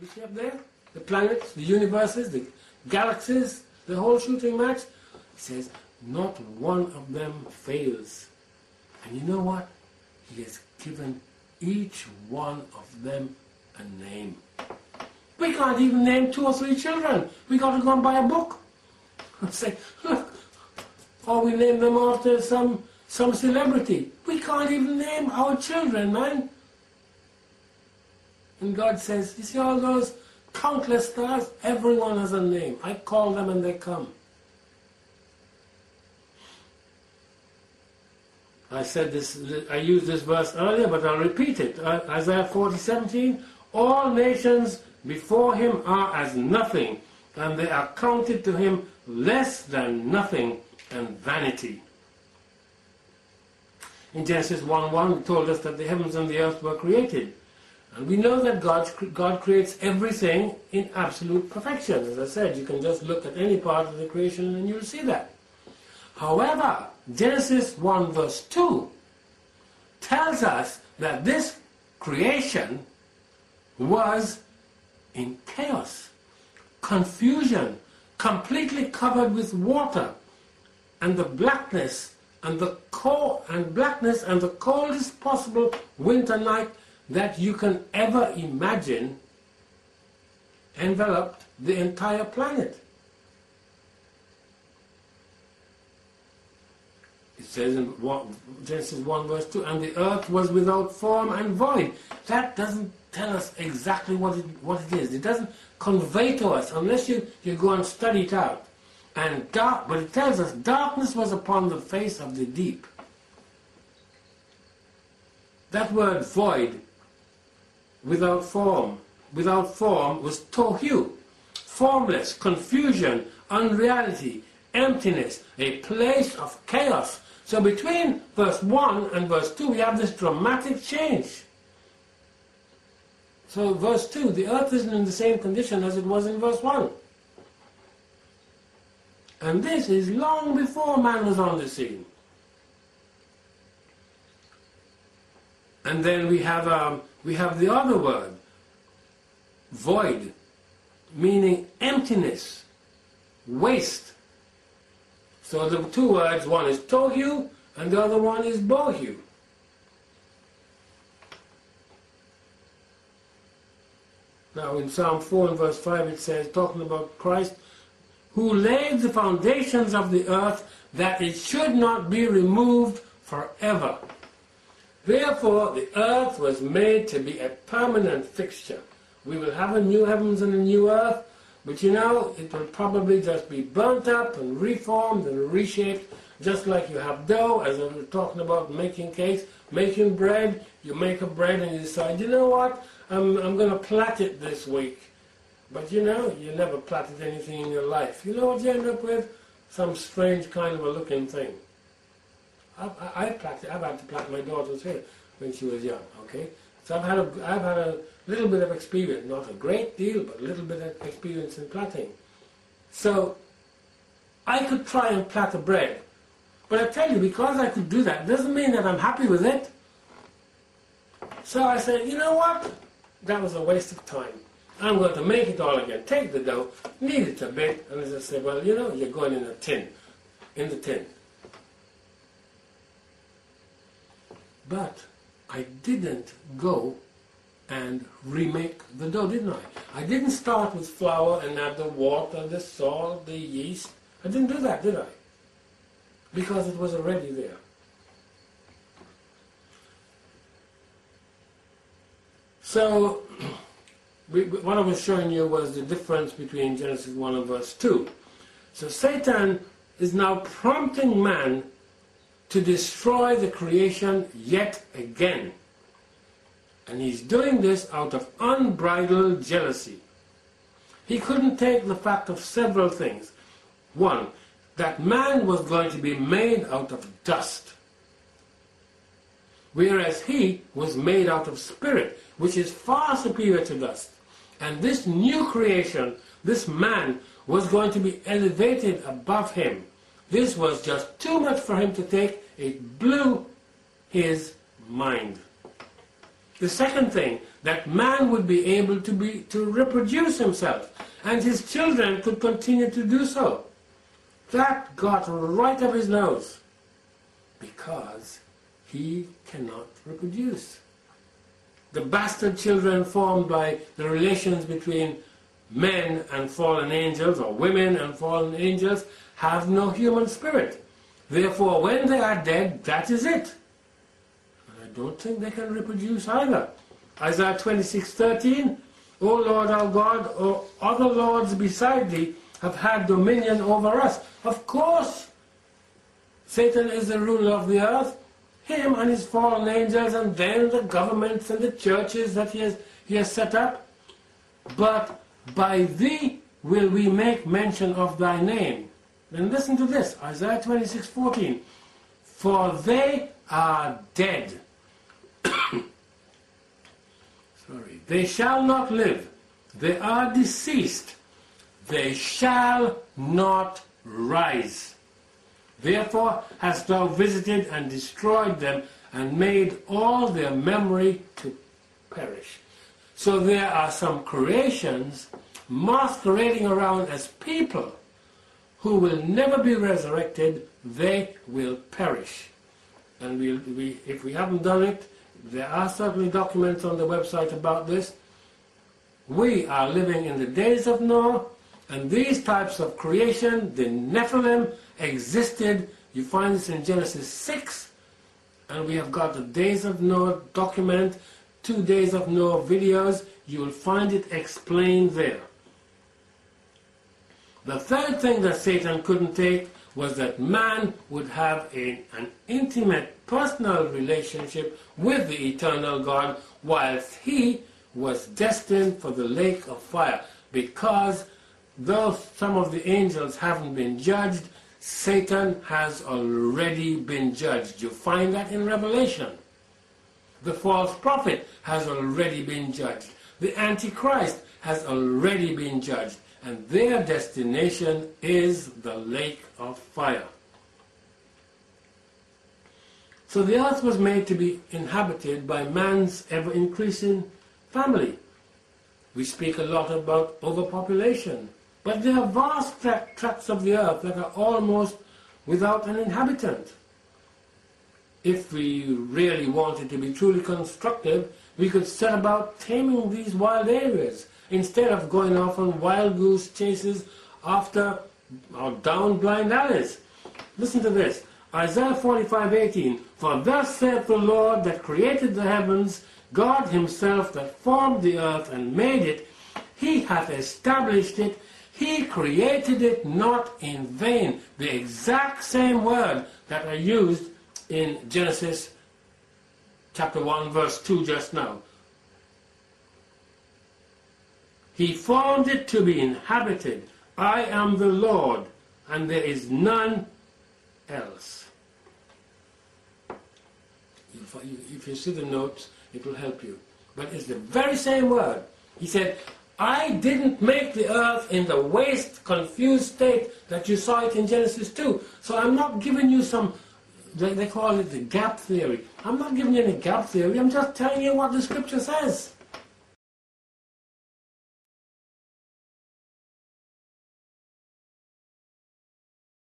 You see up there? The planets, the universes, the galaxies, the whole shooting match. He says, not one of them fails. And you know what? He has given each one of them a name. We can't even name 2 or 3 children. We got to go and buy a book. And say, look, or we name them after some celebrity. We can't even name our children, man. And God says, you see all those countless stars? Everyone has a name. I call them and they come. I said this, I used this verse earlier, but I'll repeat it. Isaiah 40:17, all nations before him are as nothing, and they are counted to him less than nothing and vanity. In Genesis 1:1, it told us that the heavens and the earth were created. And we know that God creates everything in absolute perfection. As I said, you can just look at any part of the creation and you'll see that. However, Genesis 1 verse 2 tells us that this creation was in chaos, confusion, completely covered with water, and the blackness and the coldest possible winter night that you can ever imagine enveloped the entire planet. It says in Genesis 1 verse 2, and the earth was without form and void. That doesn't tell us exactly what it is. It doesn't convey to us unless you go and study it out. And but it tells us darkness was upon the face of the deep. That word void, without form was tohu, formless, confusion, unreality, emptiness, a place of chaos. So between verse 1 and verse 2 we have this dramatic change. So verse 2, the earth isn't in the same condition as it was in verse 1. And this is long before man was on the scene. And then we have the other word, void, meaning emptiness, waste. So the 2 words, one is tohu and the other one is bohu. Now in Psalm 4 and verse 5 it says, talking about Christ, who laid the foundations of the earth that it should not be removed forever. Therefore the earth was made to be a permanent fixture. We will have a new heavens and a new earth, but you know, it will probably just be burnt up and reformed and reshaped, just like you have dough, as I was talking about making cakes, making bread. You make a bread and you decide, you know what, I'm going to plait it this week. But you know, you never plaited anything in your life. You know what you end up with? Some strange kind of a looking thing. I've had to plait my daughter's hair when she was young, okay? So I've had a little bit of experience, not a great deal, but a little bit of experience in plaiting. So I could try and plait a bread. But I tell you, because I could do that, doesn't mean that I'm happy with it. So I said, you know what? That was a waste of time. I'm going to make it all again. Take the dough, knead it a bit, and as I said, well, you know, you're going in the tin. But I didn't go and remake the dough, didn't I? I didn't start with flour and add the water, the salt, the yeast. I didn't do that, did I? Because it was already there. So, what I was showing you was the difference between Genesis 1 and verse 2. So Satan is now prompting man to destroy the creation yet again. And he's doing this out of unbridled jealousy. He couldn't take the fact of several things. One, that man was going to be made out of dust, whereas he was made out of spirit, which is far superior to dust. And this new creation, this man, was going to be elevated above him. This was just too much for him to take. It blew his mind. The second thing, that man would be able to reproduce himself, and his children could continue to do so. That got right up his nose, because he cannot reproduce. The bastard children formed by the relations between men and fallen angels, or women and fallen angels, have no human spirit. Therefore, when they are dead, that is it. And I don't think they can reproduce either. Isaiah 26:13, O Lord our God, or other lords beside thee have had dominion over us. Of course, Satan is the ruler of the earth, him and his fallen angels, and then the governments and the churches that he has set up. But by thee will we make mention of thy name. Then listen to this, Isaiah 26:14. For they are dead. They shall not live. They are deceased. They shall not rise. Therefore hast thou visited and destroyed them, and made all their memory to perish. So there are some creations masquerading around as people who will never be resurrected. They will perish. And if we haven't done it, there are certainly documents on the website about this. We are living in the days of Noah, and these types of creation, the Nephilim, existed. You find this in Genesis 6, and we have got the Days of Noah document, 2 Days of Noah videos. You will find it explained there. The third thing that Satan couldn't take was that man would have an intimate, personal relationship with the eternal God, whilst he was destined for the lake of fire. Because though some of the angels haven't been judged, Satan has already been judged. You find that in Revelation. The false prophet has already been judged. The Antichrist has already been judged. And their destination is the lake of fire. So the earth was made to be inhabited by man's ever-increasing family. We speak a lot about overpopulation, but there are vast tracts of the earth that are almost without an inhabitant. If we really wanted to be truly constructive, we could set about taming these wild areas, instead of going off on wild goose chases after or down blind alleys. Listen to this, Isaiah 45:18. For thus saith the Lord that created the heavens, God himself that formed the earth and made it, he hath established it, he created it not in vain. The exact same word that I used in Genesis chapter 1 verse 2 just now. He formed it to be inhabited. I am the Lord, and there is none else. If you see the notes, it will help you. But it's the very same word. He said, I didn't make the earth in the waste, confused state that you saw it in Genesis 2. So I'm not giving you some, they call it the gap theory. I'm not giving you any gap theory. I'm just telling you what the scripture says.